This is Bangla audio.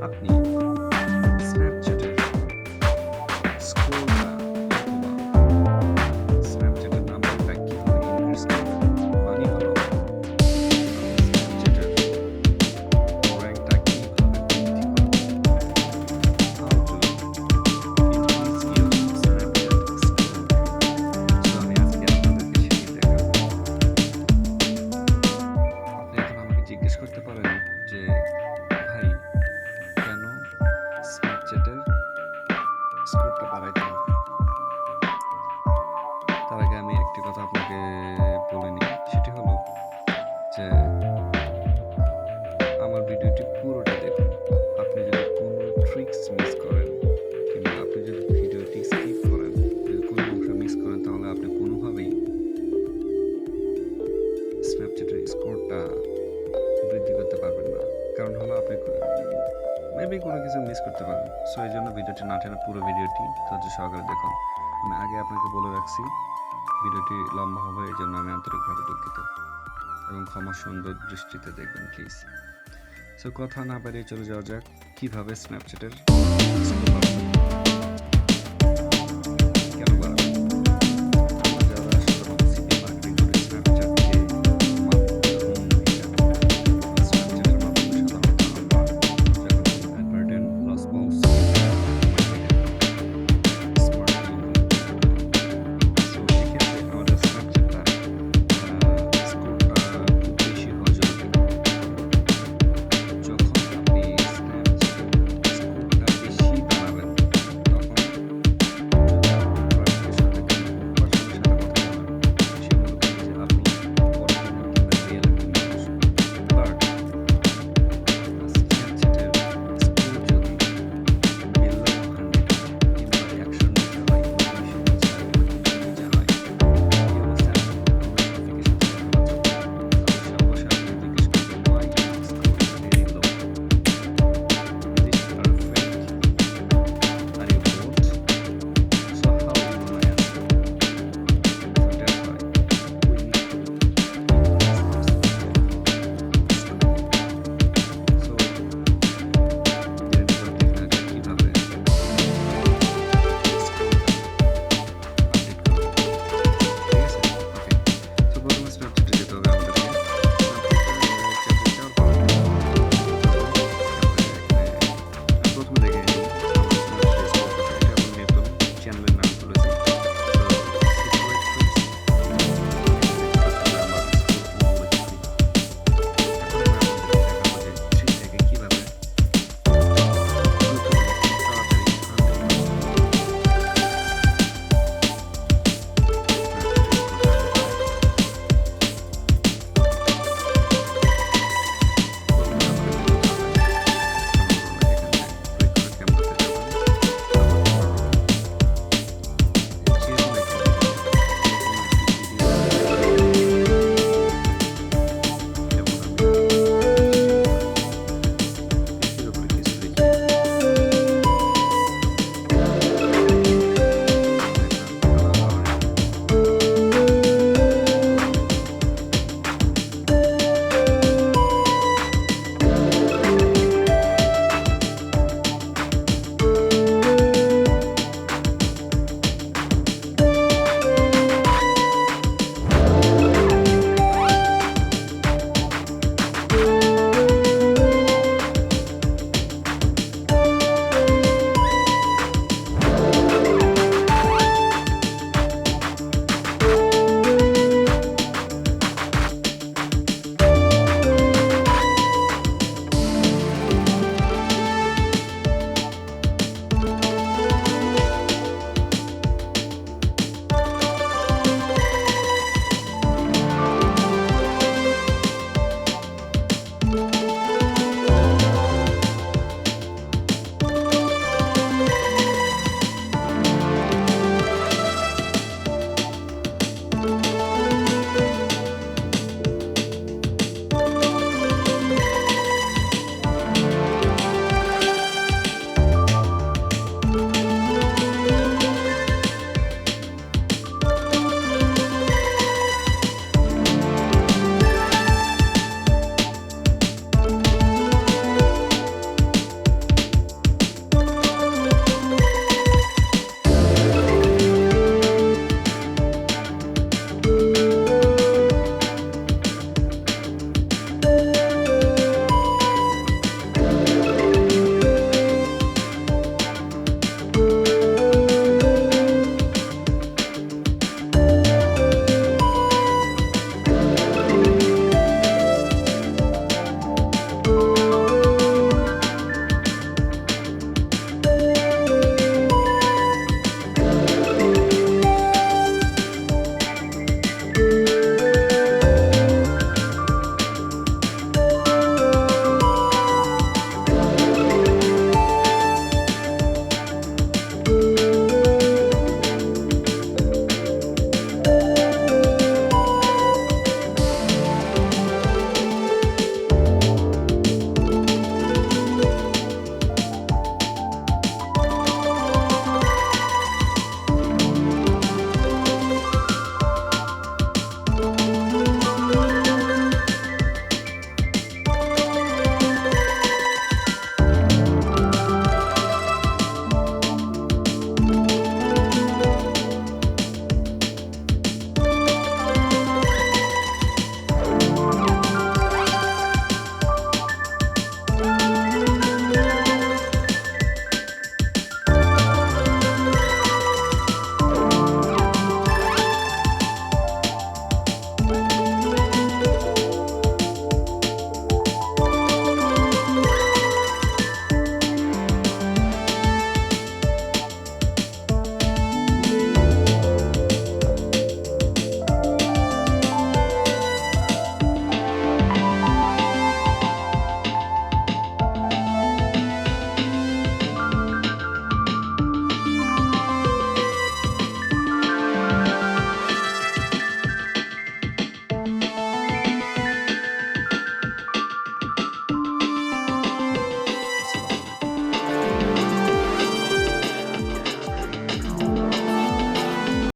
আপনি স্ন্যাপচ্যাটের স্ক্রোলটা অথবা স্ন্যাপচ্যাটের নাম্বারটা কিভাবে ইনক্রিজ করবেন, মানে হলো স্ন্যাপচ্যাটের র্যাঙ্কটা কিভাবে বৃদ্ধি করবেন, how to increase your Snapchat scroll. So আমি আজকে আপনাদেরকে সেটি দেখাবো। আপনি এখন আমাকে জিজ্ঞেস করতে পারেন যে ভাই কেন স্ন্যাপচ্যাটের স্কোরটা বাড়াইতে হবে। তার আগে আমি একটি কথা আপনাকে বলে নিই, সেটি হলো যে আমার ভিডিওটি পুরোটা দেখুন। আপনি যদি কোনো ট্রিক্স মিস করেন কিংবা আপনি যদি ভিডিওটি স্কিপ করেন, যদি কোনো অংশ মিস করেন, তাহলে আপনি কোনোভাবেই স্ন্যাপচ্যাটের স্কোরটা বৃদ্ধি করতে পারবেন না। কারণ হলো আপনি মেবি কোনো কিছু মিস করতে পারেন। সো এই জন্য ভিডিওটি না টেনে পুরো ভিডিওটি ধৈর্য সহকারে দেখুন। আমি আগে আপনাকে বলে রাখছি ভিডিওটি লম্বা হবে, এই জন্য আমি আন্তরিকভাবে দুঃখিত এবং ক্ষমা সুন্দর দৃষ্টিতে দেখবেন প্লিজ। সো কথা না বাড়িয়ে চলে যাওয়া যাক কীভাবে স্ন্যাপচ্যাটের স্কোর বাড়াবেন।